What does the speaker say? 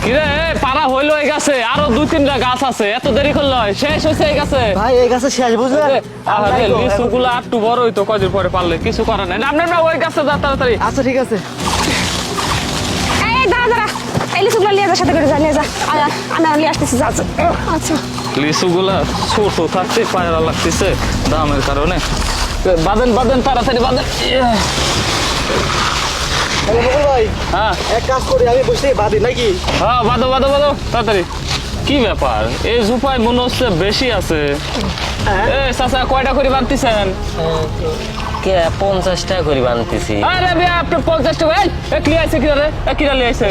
কিরে পারা হইলো এই গাছে আরো 2-3টা গাছ আছে এত দেরি করলো শেষ হয়েছে এই গাছে ভাই এই গাছে শেষ বুঝলেন আরে লিচু গুলো একটু বড় হইতো কদিন পরে পারলে কিছু করার নাই আপনার না ওই গাছে যা তাড়াতাড়ি আচ্ছা ঠিক আছে এই দাঁড়া এই লিচুগুলো নিয়ে যা, সাথে করে যা, নিয়ে যা। আমি নিয়ে আসতেছি, যা। আচ্ছা লিচু গুলা ছোট থাকতে পায়রা লাগতেছে দামের কারণে বাঁধেন বাঁধেন তাড়াতাড়ি বাঁধেন তাহলে বকুল ভাই হ্যাঁ এক কাজ করি আমি বসে বাদি নাকি হ্যাঁ বাঁধো বাঁধো বাঁধো তাড়াতাড়ি কি ব্যাপার এই জুপাই মনে হচ্ছে বেশি আছে এ চাচা কয়টা করে বাঁধতেছেন কে 50 টাকা করে বানতেছি আরে ভাই আপনি 50 টাকা এই কি আইছে কি রে কি লিয়ে আইছে